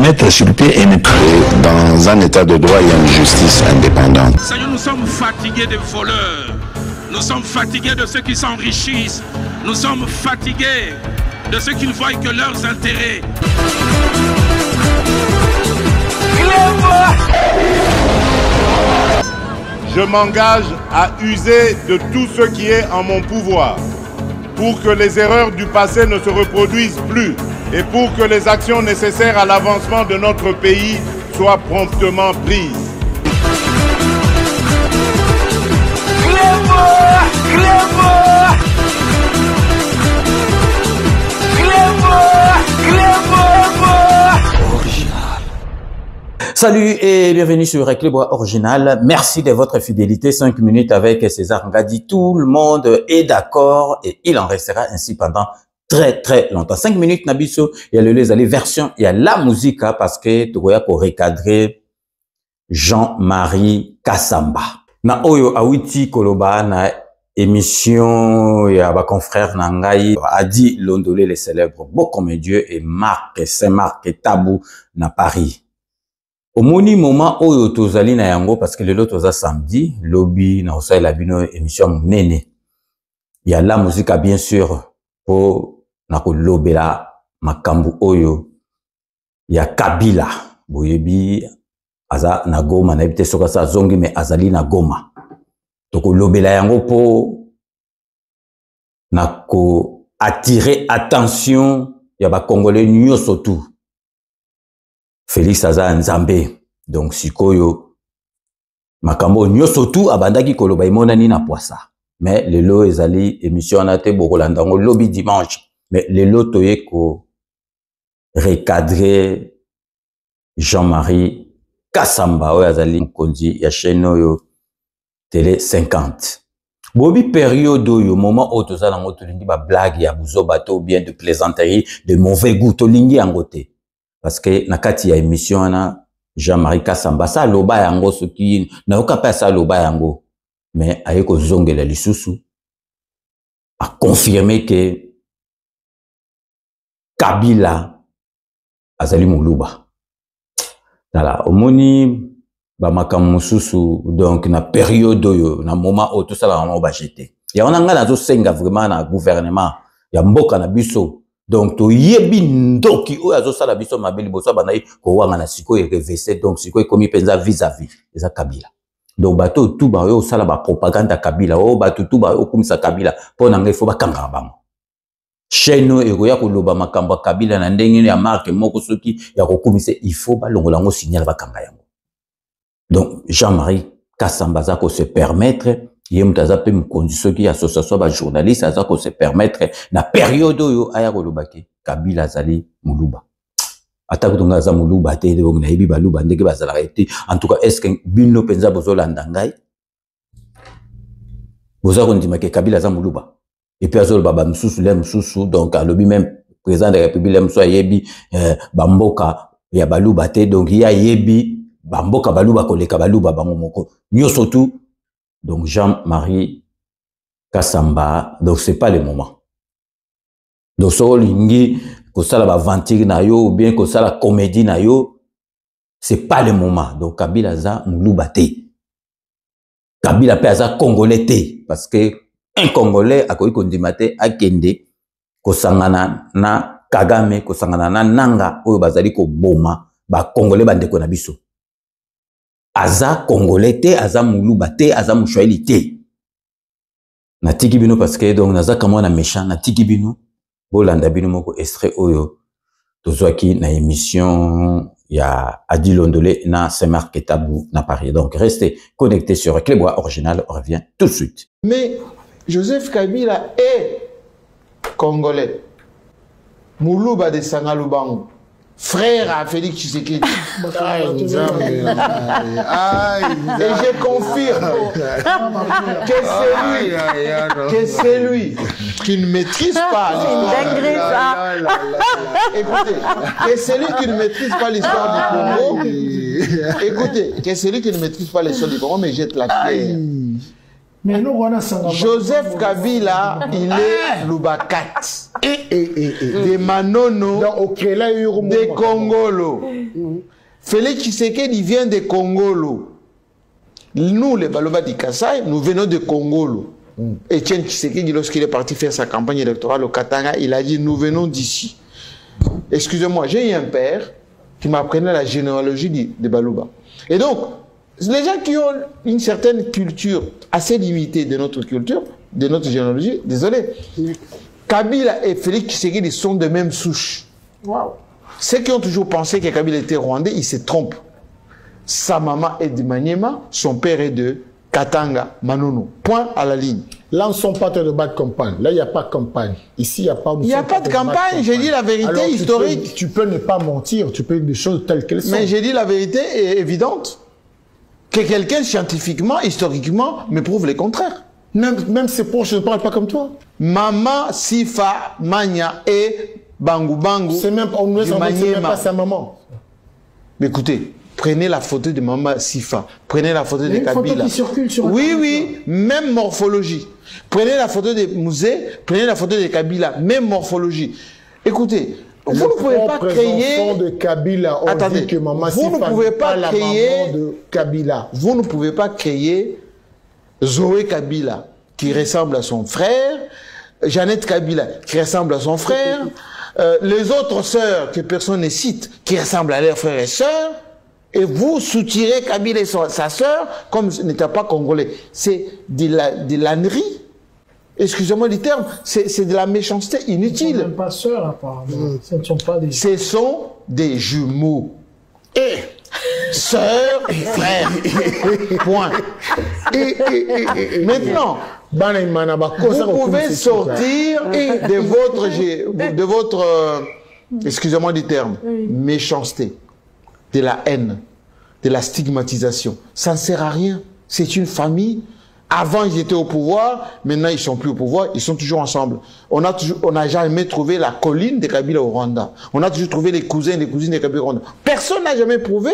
mettre sur pied et dans un état de droit, il y a une justice indépendante. Seigneur, nous sommes fatigués des voleurs. Nous sommes fatigués de ceux qui s'enrichissent. Nous sommes fatigués de ceux qui ne voient que leurs intérêts. Je m'engage à user de tout ce qui est en mon pouvoir pour que les erreurs du passé ne se reproduisent plus et pour que les actions nécessaires à l'avancement de notre pays soient promptement prises. Salut et bienvenue sur Clébois Original. Merci de votre fidélité. 5 minutes avec César Ngadi. Tout le monde est d'accord et il en restera ainsi pendant très longtemps. 5 minutes, Nabiso. Il y a les versions, il y a la musique parce que tu vois pour recadrer Jean-Marie Kassamba. Na oyo awiti koloba na émission ya ba confrère Nangai Adi Londolé les célèbres beau comme Dieu et Marc Saint-Marc et Tabou na Paris. Au moni moment oyo tozali na yango parce que le lot toza samedi lobby na osai la bino émission nene. Il y a la musique bien sûr pour na ko lobela makambu oyo ya Kabila boyebi aza na Goma na bité soka sa zongi mais azali na Goma. Toko lobela yango po na ko attirer attention ya ba Congolais nyoso tout. Félix aza Nzambe. Donc sikoyo makambo nyoso tout abandaki koloba imonani na poisa. Mais lelo ezali émission na te bokolandango lobby dimanche. Mais lelo toye ko recadrer Jean-Marie Kassamba oyo azali mkonzi ya chaîne oyo Télé 50. Bobi période oyo moment oyo tozala ngo tolingi ba blague ya buzoba to bien de plaisanterie de mauvais goût tolingi yango te. Parce que nakati ya émission na Jean-Marie Kassamba sa loba yango soki na okapa sa loba yango mais ayeko zongela lisusu a confirmer que Kabila azali muluba. Dala omoni ba makamu mususu donc na période oyo na moment oyo tout ça la ba jeter. Ya onanga nazo senga vraiment na gouvernement ya mboka na biso. Donc to yebi ndoki oyo azosala biso mabeli boso banayi ko wanga na siko e reverser donc siko e komi penza vis-à-vis eza Kabila. Donc bato tout ba yo sala ba propagande Kabila o bato tout ba yo komisa Kabila pona ngai fo ba kanga bango. Chaîne e ko ya ko loba makambo Kabila na ndenge ya marque moko soki ya ko komisa il faut ba longola ngo signal ba kanga yango. Donc Jean-Marie Kassamba za ko se permettre yemutaza pe mkondiso ki association ba journaliste aza ko se permettre na période oyo aya kolobaki Kabila azali muluba atako tonga za muluba te de na yebi baluba ndenge bazala été en tout cas est-ce que bino penza bozolanda ngai boza kondima ke Kabila za muluba et puis azol baba msusu le msusu donc alobi même président de la République le mso yebi bamboka ya baluba te donc ya yebi bamboka baluba koleka baluba bango moko nyoso tout. Donc Jean-Marie Kassamba, donc c'est pas le moment. Donc so lingi ko sala ba ventire na yo ou bien ko sala comédie na yo, c'est pas le moment. Donc Kabila za muluba te. Kabila pe za congolais te parce que un congolais akoki kondimate akende ko sangana na Kagame ko sangana na nanga oyo bazali ko boma ba congolais bandeko na biso. Aza congolais te, aza muluba te, aza mouchoueli te. Na tiki bino parce que donc naza kamo na méchant na tiki bino bolanda bino moko extrait oyo tozwaki na émission ya Adi Londolé na Saint-Marc et Tabou na Paris. Donc restez connectés sur Clébois Original, on revient tout de suite. Mais Joseph Kabila est congolais. Muluba de Sangalubango. Frère à Félix Tshisekedi. Et je confirme que c'est lui qui ne maîtrise pas l'histoire. Écoutez, que c'est lui qui ne maîtrise pas l'histoire du Congo. Écoutez, que c'est lui qui ne maîtrise pas l'histoire du Congo, mais jette la pierre. Joseph Kabila, il est Lubakat. Des Manono, des Congolo. Félix Tshisekedi vient de Congolo. Nous, les Baloba du Kasaï, nous venons de Congolo. Etienne Tshisekedi, lorsqu'il est parti faire sa campagne électorale au Katanga, il a dit, nous venons d'ici. Excusez-moi, j'ai eu un père qui m'apprenait la généalogie de Baloba. Et donc, les gens qui ont une certaine culture assez limitée de notre culture, de notre généalogie, désolé, Kabila et Félix Tshisekedi sont de même souche. Wow. Ceux qui ont toujours pensé que Kabila était rwandais, ils se trompent. Sa maman est de Maniema, son père est de Katanga, Manono. Point à la ligne. Là, on ne sont pas de bas de campagne. Là, il n'y a pas de campagne. Ici, il n'y a pas de... Il n'y a pas de campagne, j'ai dit la vérité. Alors, historique. Tu peux ne pas mentir, tu peux dire des choses telles qu'elles sont. Mais j'ai dit la vérité est évidente. Que quelqu'un, scientifiquement, historiquement, me prouve le contraire. Même ses proches ne parlent pas comme toi. Maman, Sifa, Manya et Bangu Bangu. C'est même, on ne sait même pas sa maman. Mais écoutez, prenez la photo de Maman Sifa, prenez la photo de Kabila. Il y a une photo qui circule sur oui, même morphologie. Prenez la photo de Mouzé, prenez la photo de Kabila, même morphologie. Écoutez, vous ne pouvez pas créer... de Kabila, on dit que Maman Sifa vous ne pouvez pas la créer maman de Kabila. Vous ne pouvez pas créer Zoé Kabila qui ressemble à son frère, Jeannette Kabila qui ressemble à son frère, les autres sœurs que personne ne cite qui ressemblent à leurs frères et sœurs, et vous soutirez Kabila et sa sœur comme n'étant pas congolais. C'est de l'ânerie. Excusez-moi du terme, c'est de la méchanceté inutile. Ils ne sont même pas sœurs, apparemment. Ce ne sont pas des... Ce sont des jumeaux. Et sœurs et frères. Point. Maintenant, vous pouvez sortir de votre excusez-moi du terme, méchanceté, de la haine, de la stigmatisation. Ça ne sert à rien. C'est une famille. Avant, ils étaient au pouvoir. Maintenant, ils ne sont plus au pouvoir. Ils sont toujours ensemble. On n'a jamais trouvé la colline de Kabila au Rwanda. On a toujours trouvé les cousins et les cousines de Kabila au Rwanda. Personne n'a jamais prouvé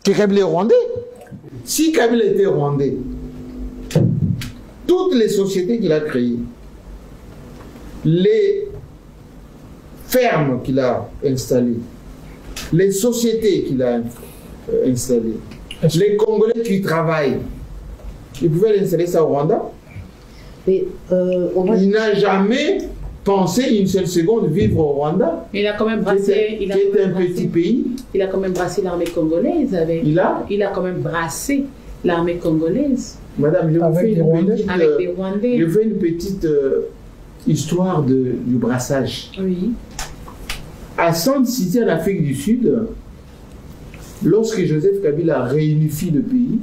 que Kabila est rwandais. Si Kabila était rwandais, toutes les sociétés qu'il a créées, les fermes qu'il a installées, les sociétés qu'il a installées, les Congolais qui travaillent, il pouvait l'installer ça au Rwanda. Il n'a jamais pensé une seule seconde vivre au Rwanda. Il a quand même brassé. Qui est un petit pays. Il a quand même brassé l'armée congolaise. Il a quand même brassé l'armée congolaise. Madame, je vous fais une petite histoire du brassage. Oui. À Sand City, en Afrique du Sud, lorsque Joseph Kabila réunifie le pays,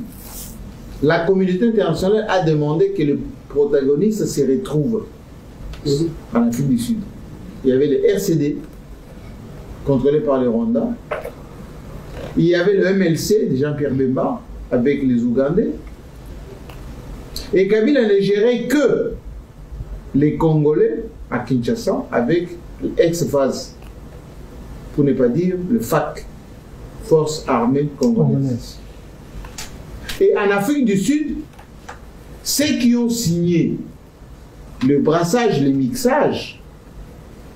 la communauté internationale a demandé que le protagoniste se retrouve en Afrique du Sud. Il y avait le RCD, contrôlé par le Rwanda. Il y avait le MLC de Jean-Pierre Bemba, avec les Ougandais. Et Kabila ne gérait que les Congolais à Kinshasa, avec l'ex-FAS, pour ne pas dire le FAC, Force Armée Congolaise. Et en Afrique du Sud, ceux qui ont signé le brassage, le mixage,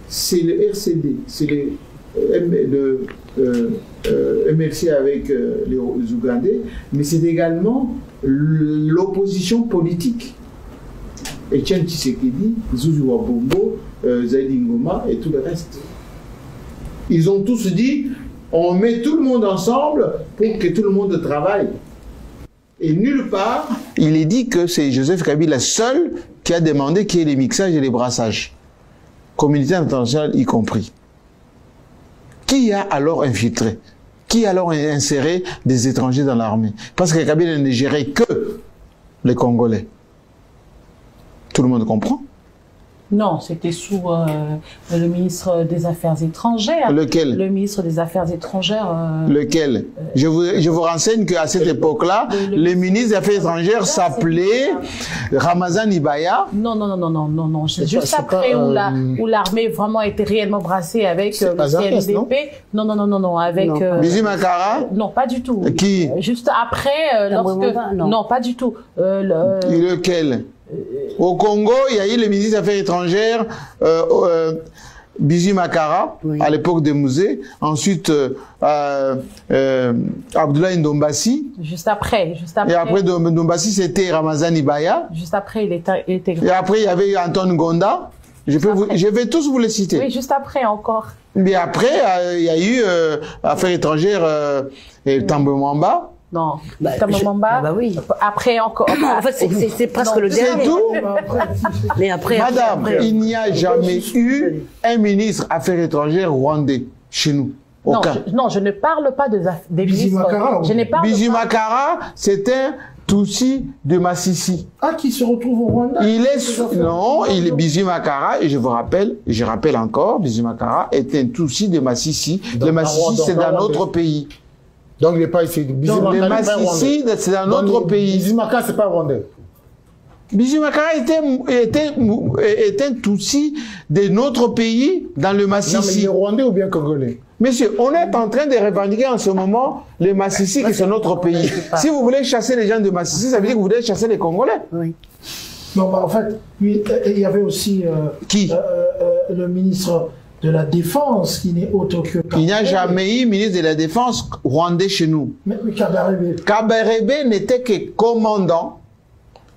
c'est le RCD, c'est le MLC avec les Ougandais, mais c'est également l'opposition politique. Etienne Tshisekedi, Zouzou Wabongo, Zaïdi Ngoma et tout le reste. Ils ont tous dit, on met tout le monde ensemble pour que tout le monde travaille. Et nulle part, il est dit que c'est Joseph Kabila seul qui a demandé qu'il y ait les mixages et les brassages. Communauté internationale y compris. Qui a alors infiltré? Qui a alors inséré des étrangers dans l'armée? Parce que Kabila ne gérait que les Congolais. Tout le monde comprend? Non, c'était sous le ministre des Affaires étrangères. Lequel? Le ministre des Affaires étrangères. Lequel? Je vous renseigne qu'à cette époque-là, le ministre des Affaires étrangères s'appelait Ramazan Ibaya. Non. C'est juste après où l'armée vraiment était réellement brassée avec le CNDP. Non, avec... Bizi Makara? Non, pas du tout. Qui? Juste après, lorsque... Non, pas du tout. Lequel? Au Congo, il y a eu le ministre des Affaires étrangères, Bizi Makara, à l'époque des musées. Ensuite, Abdoulaye Ndombassi. Juste après. Et après Ndombassi, c'était Ramazani Baya. Juste après, il était... Et après, il y avait Anton Gonda. Je vais tous vous les citer. Oui, juste après encore. Mais après, il y a eu Affaires étrangères Tambo Mwamba. Non, Tambo Mwamba. Bah oui. Après encore. En fait, c'est presque le dernier. C'est tout. Mais après, Madame, il n'y a jamais eu un ministre Affaires étrangères rwandais chez nous. Aucun. Non, je ne parle pas des ministres. Je n'ai pas. Bizi Makara, c'est un Tutsi de Massissi. Ah, qui se retrouve au Rwanda? Il est Bizi Makara, et je rappelle encore, Bizi Makara est un Tutsi de Massissi. Le Massissi, c'est dans notre pays. Donc, il n'est pas ici. Le Massissi, c'est dans notre pays. Bizi Makara, c'est pas rwandais. Bizi Makara est un Tutsi de notre pays dans le Massissi. Non, mais il est rwandais ou bien congolais? Monsieur, on est en train de revendiquer en ce moment les Massissi qui sont notre pays. Si vous voulez chasser les gens de Massissi, ça veut dire que vous voulez chasser les Congolais. Oui. Non, bah, en fait, il y avait aussi le ministre de la Défense qui n'est autre que... Il n'y a jamais eu ministre de la Défense rwandais chez nous. Mais Kabarebe. Kabarebe n'était que commandant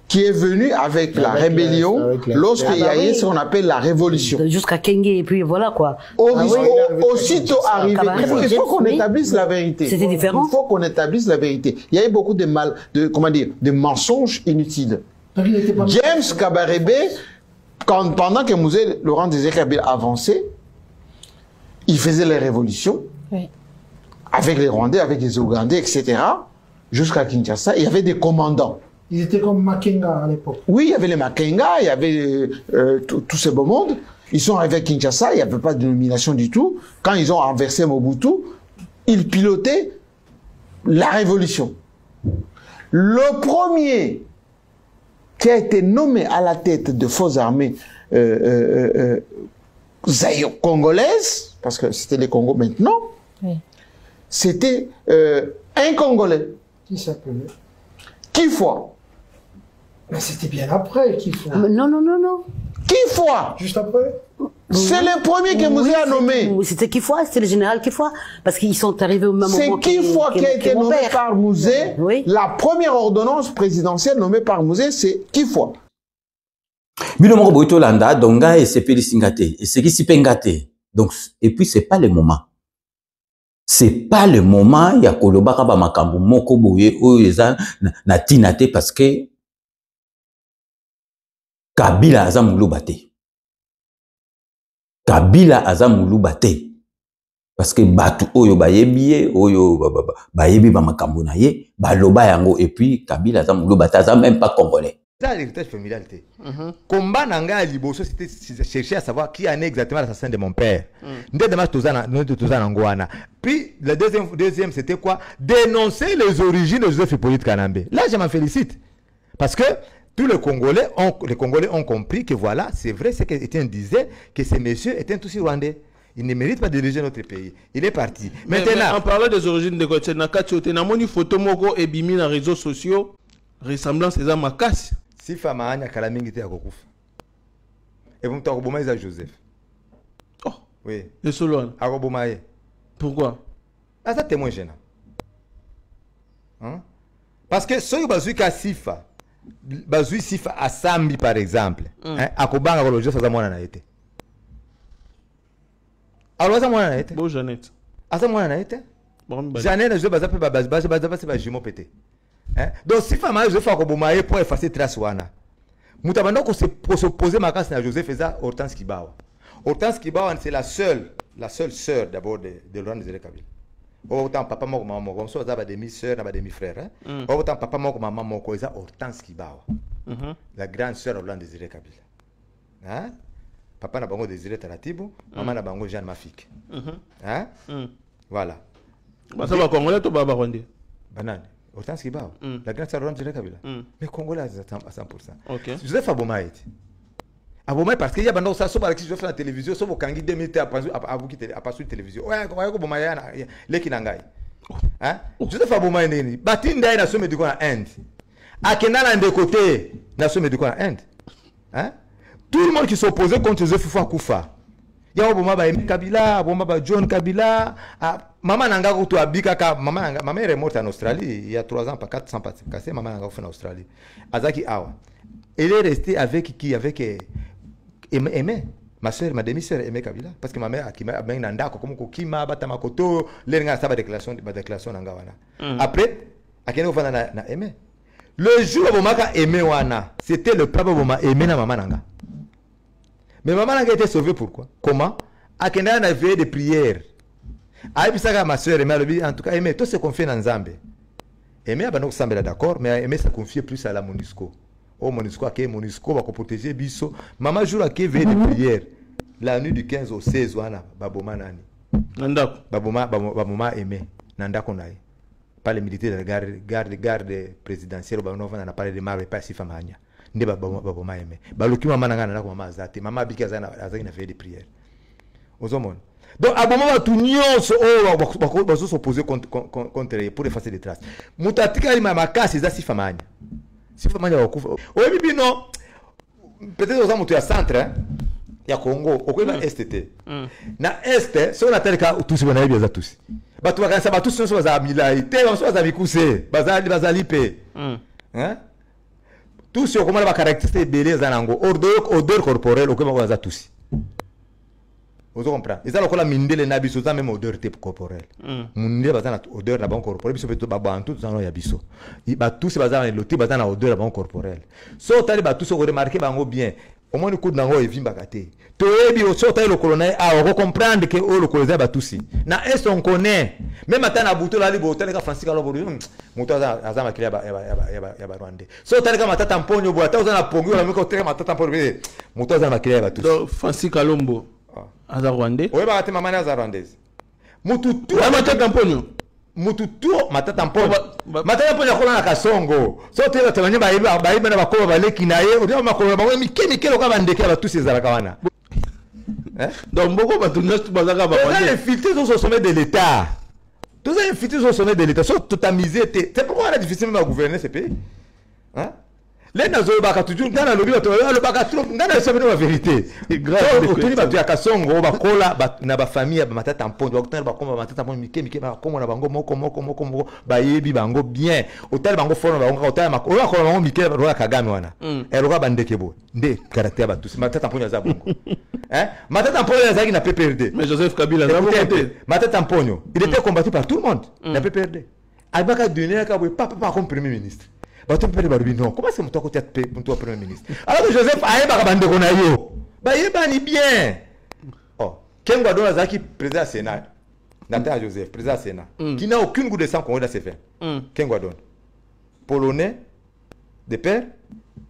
qui est venu avec la rébellion lorsqu'il y a eu ce qu'on appelle la révolution. Jusqu'à Kenge, et puis voilà quoi. Aussitôt arrivé, il faut qu'on établisse la vérité. C'était différent. Il faut qu'on établisse la vérité. Il y a eu beaucoup de mensonges inutiles. James Kabarebe, pendant que Mouzé Laurent Désiré Kabila avançait, il faisait les révolutions avec les Rwandais, avec les Ougandais, etc. Jusqu'à Kinshasa, il y avait des commandants. Ils étaient comme Makenga à l'époque. Oui, il y avait les Makenga, il y avait tout ce beau monde. Ils sont arrivés à Kinshasa, il n'y avait pas de nomination du tout. Quand ils ont renversé Mobutu, ils pilotaient la révolution. Le premier qui a été nommé à la tête de forces armées congolaises, parce que c'était les Congos maintenant, c'était un Congolais. Qui s'appelait Kifwa. Mais c'était bien après Kifwa. Non. Kifwa. Juste après. C'est le premier que Mouzé a nommé. C'était Kifwa, c'était le général Kifwa. Parce qu'ils sont arrivés au même moment. C'est Kifwa qui a été nommé par Mouzé. La première ordonnance présidentielle nommée par Mouzé, c'est Kifwa. Bino moko boito landa donga et sepeli singate et c'est qui si pengate. Donc et puis c'est pas le moment. C'est pas le moment ya kolobaka ba makambo moko boye oyo eza na tinate parce que Kabila aza muluba te. Kabila aza muluba te. Parce que batu oyo bayebiye oyo bayebi ba makambo na ye baloba yango et puis Kabila aza muluba te, aza même pas congolais. Ça l'héritage familial. Combat nanga à Liboso, c'était chercher à savoir qui en est exactement l'assassin de mon père. Puis le deuxième c'était quoi? Dénoncer les origines de Joseph Hippolyte Kanambe. Là je m'en félicite. Parce que tous les Congolais ont compris que voilà, c'est vrai ce qu'Étienne disait, que ces messieurs étaient tous rwandais. Il ne mérite pas de diriger notre pays. Il est parti. Maintenant, en parlant des origines de Gauthier Nakatiote, na moni photo moko et bimi na réseaux sociaux, ressemblance à ma casse. Si femme a Kalamingi était à Kokouf. Et vous m'avez dit Joseph. Oh. Oui. Et Solon. À Robomaye. Pourquoi? Ah, ça témoin gênant. Hein? Parce que ce qui est Sifa, Bazui Sifa à Sambi par exemple, à Kobanga, à Joseph, ça m'a été. Alors, ça m'a été. Bon, Jeannette. Ah, ça m'a été. Jeannette, je vais pas jumeau pété. Donc, si femme a Joseph Akobomaye pour effacer trace wana. Moutabando qu'on se poser ma casse à Joseph Eza Hortense Kibawa. Hortense Kibawa c'est la seule sœur d'abord de Laurent Désiré Kabila. Autant papa moko maman comme ça ça demi sœur na demi frère autant papa moko maman moko eza Hortense Kibawa. La grande sœur de Laurent Désiré Kabila. Hein? Papa na bango Désiré Taratibu, maman na bango Jeanne Mafik. Hein? Voilà. Bah ça va congolais to baba rwandais. Banane. Hortense Kibawa, la grande sœur de Laurent Désiré Kabila. Mais Congolais à 100%. OK. Joseph Abomaye. Abomaye parce qu'il y a bando ça soba qui je fais la télévision, soba kangi 2000 à pas sur télévision. Ouais, comment Abomaye les kinangai. Hein? Joseph Abomaye nini. Batinda na somme du na Inde. Akena na de côté na somme du na Inde. Hein? Tout le monde qui s'opposait contre Joseph Koufa. ya oboma ba Kabila, oboma ba John Kabila, maman nanga ko abika ka maman est morte en Australie il y a 3 ans pas 400 passé maman nanga fait en Australie. Azaki awa. Elle est restée avec qui avec Aimé. Ma soeur, ma demi-soeur Aimé Kabila parce que ma mère qui m'a ben nanda ko comme ko kima batama koto lenga sa ba déclaration nanga wana. Après akene ofana na Aimé. Le jour où Maka aimé wana, c'était le papa où m'a aimé na maman nanga. Mais maman nanga était sauvée pourquoi? Comment? Akenda na veille de prière. Aïe ça ma soeur Aimé en tout cas Aimé tout ce qu'on fait dans Nzambe. Aimé abano semble d'accord mais Aimé ça confie plus à la MONUSCO. Oh MONUSCO que MONUSCO va protéger biso. Maman jour à qui veille de prière. La nuit du 15 au 16 wana baboma nani. Nandako. Baboma Aimé nandako nae. Pas les militaires de garde présidentielle, on a parlé de Marbe, pas si famille. Ne ba Aimé. Baluki maman nanga na maman azati, maman bika azaki na fait des prières. Ozomon. Donc à moment va tout nyonso va s'opposer contre pour effacer les traces. Mutatika ma casse za si famille. Si famille va kufa. Oui bibi non. Peut-être aux amours à centre hein. Ya Congo, au STT. Na Est, si on a tel cas tous on a bien tous. Batu bakanisa batu sio za milaite, sio za bikuse, bazali pe. Hein? Tous sio comment ba caractéristiques beleza nango, odeur corporelle okema baza tous. Vous comprenez? Ils ont la mindele na biso za même odeur type corporelle. Munde baza na odeur na bon corporelle, biso beto baba tout ça no ya biso. Ba tous baza na loti baza na odeur na bon corporelle. So tali ba tous ko remarquer bango bien. Au moins le coup d'ango et vimbakate. Toebi au sota le colonel a on comprendre que le colonel batusi. Na est on connaît. Même matin na buto la libo hôtel ka Francis ka lobo. Muto azama kilia ya Rwanda. So tali ka matata mponyo bo ata uzana pongo la miko tere matata mponyo. Muto azama kilia batusi. Donc Francis Kalombo aza Rwanda. Oye ba ate mama na aza Rwandaise. Mutu tu matata mponyo. Mutu tu matata mponyo. Matata mponyo kola na Kasongo. So tele tabanye ba na bakoba baleki na ye. Odi makolo ba mikemi kelo ka bandeke ba tous ces alakawana. Donc, beaucoup de les filtres au sommet de l'État. Tous les filtres au sommet de l'État sont totalisés. C'est pourquoi il est difficile de gouverner ce pays. Hein? Les nazos baka toujours dans la lobby le baka trop dans la vérité. Grave. Autour de Kasongo bakola na ba famille ba matata mpondo ba koma matata mpondo mike ba koma na bango moko ba yebi bango bien. Hôtel bango fono bango hôtel makolo ko bango mike ba Kagame wana. Eroka bandeke bo. Nde caractère ba tous matata mpondo za bongo. Hein? Matata mpondo za na PPRD. Mais Joseph Kabila za matata mpondo, il était combattu par tout le monde. La PPRD. Albaka donné ka papa comme premier ministre. Non, comment c'est mon côté pour premier ministre? Alors que Joseph a un bandeko na yo. Ba yebani bien. Oh, Kengwa Don Azaki président du Sénat. Nathan Joseph président du Sénat. Qui n'a aucune goût de sang qu'on a fait. Kengwa Don. Polonais de père,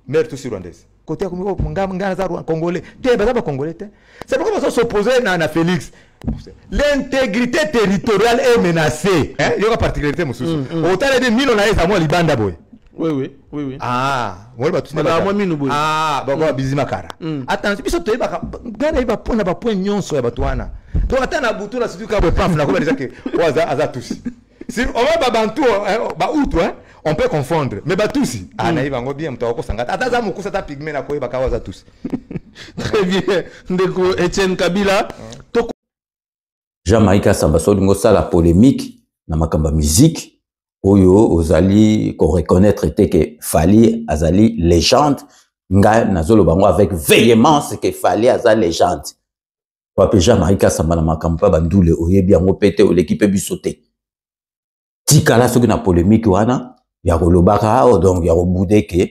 mère tout rwandaise. Côté congolais. Congolais. C'est pourquoi on s'oppose à Félix. L'intégrité territoriale est menacée. Il y a une particularité monsieur. Autant de 1000 on a eu à moi libanda boy. Oui. Ah, moi ba tout ah, ba bizimakara. Attends, biso to ba gana iba pona ba point nyonso ya batwana. To atana butu la sidu ka ba paf na ko ba dire que aza tous. Si on va ba bantu ba outu on peut confondre, mais ba tous. Ah na iba ngo bien mtako sangata. Ataza mukusa ta pigme na ko iba ka waza tous. Très bien. Ndeko Etienne Kabila. Jamaïca Sambaso lingo sala polémique na makamba musique. Oyo ozali qu'on reconnaître était que Fally azali légende nga nazolo bango avec véhémence que Fally azali légende papa Jamaïca Samba na makampa bandule oyebi yango pete o l'équipe bisoté tikala soki na polémique wana ya kolobaka donc ya kobude que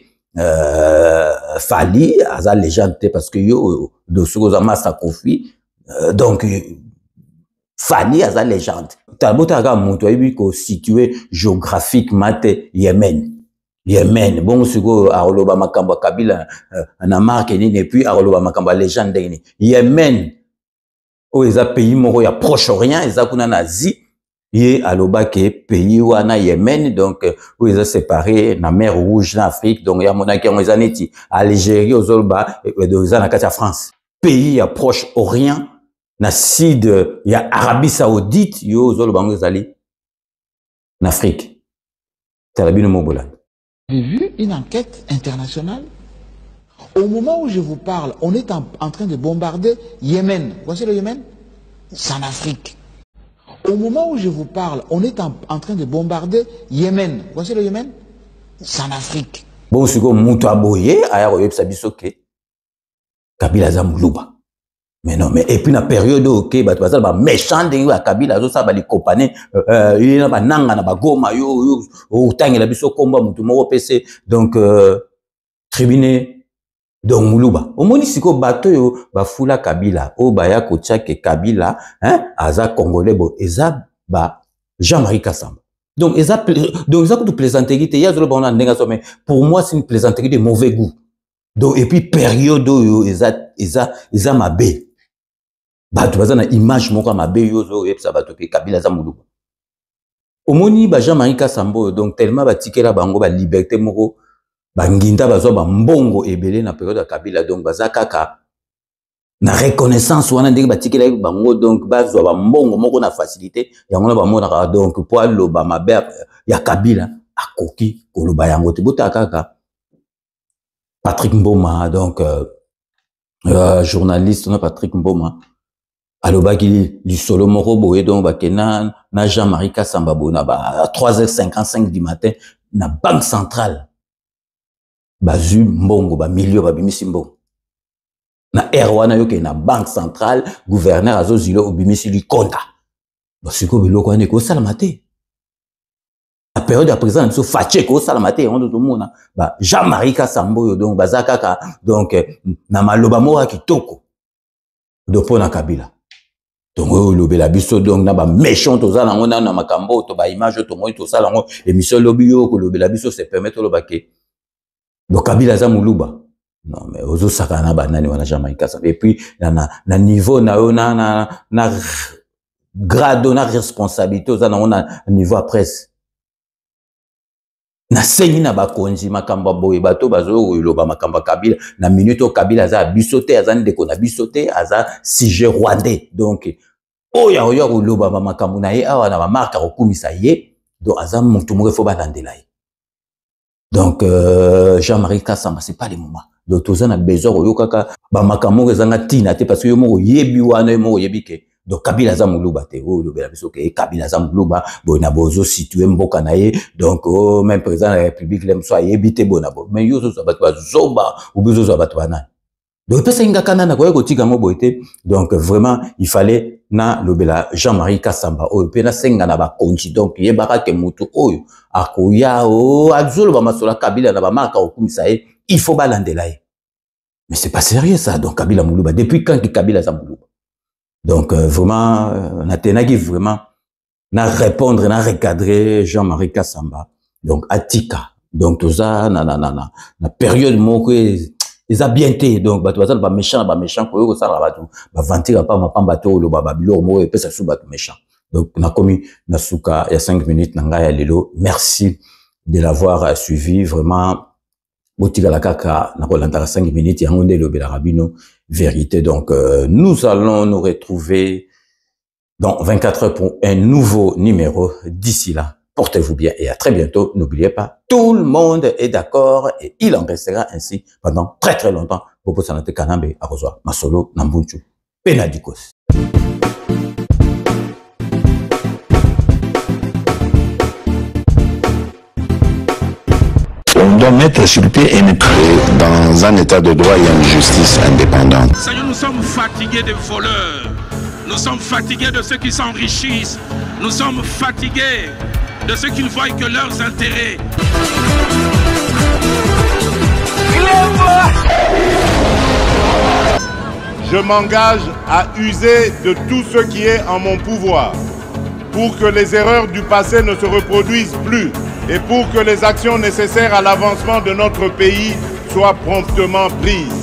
Fally azali légende parce que yo de ce que Master Kofi donc Fally azali légende Talbota aga mutu ayebi ko situé géographiquement Yémen. Bon suko aroloba makamba Kabila na marque ni et puis aroloba makamba légende ni. Yémen o eza pays moko ya Proche-Orient eza kuna na Asie ye aloba ke pays wana Yémen donc o eza séparé na mer Rouge na Afrique donc ya monaki ngo eza neti Algérie ozolba do eza na kati ya France. Pays ya Proche-Orient na sud ya Arabie Saoudite yo zolo bango zali en Afrique. Talabino Mobola. J'ai vu une enquête internationale Au moment où je vous parle, on est en train de bombarder Yémen. Voici le Yémen? C'est en Afrique. Au moment où je vous parle, on est en train de bombarder Yémen. Voici le Yémen? C'est en Afrique. Bon, c'est comme Moutaboye, Ayaroye Sabisoke, Kabila Zamoulouba. Mais non, mais et puis, dans la période où, ok, bah, tu vas méchant de Kabila, ça va les copaner, il y a un nanga, na bagoma, yo, tang, la biso combat, moutoumoro PC, donc, tribune, donc Moulouba. Au moins, si ko bateau, yo, ba fula Kabila, o baya ko tchake Kabila, hein, aza Congolais, bo, eza, ba, Jean-Marie Kassamba. Donc, eza que tu plaisanteries, il y a mais pour moi, c'est une plaisanterie de mauvais goût. Donc, et puis, période où eza ma bé. Bah, tu vas dans l'image, mon ma bé, yo, et ça va te Kabila Zamoulouba. Au moni, bah, Jean-Marie Kassamba, donc, tellement, bah, ticket la bango, bah, liberté, moko, bah, nginta, bah, zo, bah, mbongo, ebele, na période de Kabila, donc, bah, zakaka, na reconnaissance, wana, ndenge, bah, ticket la bango, donc, bah, zo, bah, mbongo, moko, na facilité, yango, bah, mona, donc, pour allo, bah, ma bé, ya Kabila, a koki, koloba, yango, te, bota, kaka, Patrick Mboma, donc, journaliste, on a Patrick Mboma, alobaki du solo moko boye donc bakena na Jean-Marie Kassamba bona ba à 3h55 du matin na banque centrale bazu mbongo ba milieu ba bimisi mbongo na erwana yoke na banque centrale gouverneur azozilo obimisi li konta basiko biloko ane ko salamate la période à présent so faché ko salamate on tout mona ba Jean-Marie Kassamba donc bazaka donc na maloba moa kitoko do pona Kabila. Donc, le la biso, donc, na ba méchant, to za, na makambo, to ba image, to moi, to ça, lango, émission lobio, que le la biso se permettre le baquet. Donc, Kabila Zamoulouba. Non, mais, ozo sakana ba nani wana Jean-Marie Kassamba. Et puis, na niveau, na grade, na responsabilité, oza, na niveau à presse. Na sengi na bakonzi makamba boye bato bazo loba makamba Kabila na minute Kabila za bisoté aza ndeko na bisoté aza sujet rwandais donc oya loba makambo na ye awa na ba marque okumisa ye donc aza mutu mo fo balandela ye donc Jean-Marie Kassamba c'est pas les moments donc toza na besoin oyo kaka ba makambo ezanga tina te parce que yo mo yebi wana yo mo yebi ke donc Kabila Zamoulouba te o lobela biso ke Kabila Zamoulouba bona bozo situé mboka na ye donc même président de la République l'aime soit yebité bona bo mais yo zo batwa zoba ou bezo zo batwa na donc pesa inga kana na ko tika ngo boité donc vraiment il fallait na lobela Jean-Marie Kassamba o pe na senga na ba konji donc yebaka ke mutu oyo akoya o azolo ba masola Kabila na ba marka okumisa ye il faut balandela ye mais c'est pas sérieux ça donc Kabila Moulouba depuis quand Kabila Zamoulouba. Donc, vraiment, na tenaki vraiment, na répondre, na recadrer Jean-Marie Kassamba. Donc, Atika. Donc, tout ça, na période, moko, ils a bien été. Donc, bah, tout ça, bah, méchant, quoi, ça, bah, tout, bah, ventir, pas, ma pambato, le babilo, mo, et puis ça, sous, bah, méchant. Donc, on a commis, na souka, il y a 5 minutes, nanga, lelo. Merci de l'avoir suivi, vraiment. Botika la kaka, na kolanda 5 minutes, yangonde le belarabino, vérité. Donc, nous allons nous retrouver dans 24 heures pour un nouveau numéro. D'ici là, portez-vous bien et à très bientôt. N'oubliez pas, tout le monde est d'accord et il en restera ainsi pendant très très longtemps. Popo Sanate Kanambe, Arozwa, Masolo, Nambunchu, Penadikos. On doit mettre sur pied et mettre dans un état de droit et une justice indépendante. Seigneur, nous sommes fatigués des voleurs. Nous sommes fatigués de ceux qui s'enrichissent. Nous sommes fatigués de ceux qui ne voient que leurs intérêts. Je m'engage à user de tout ce qui est en mon pouvoir pour que les erreurs du passé ne se reproduisent plus et pour que les actions nécessaires à l'avancement de notre pays soient promptement prises.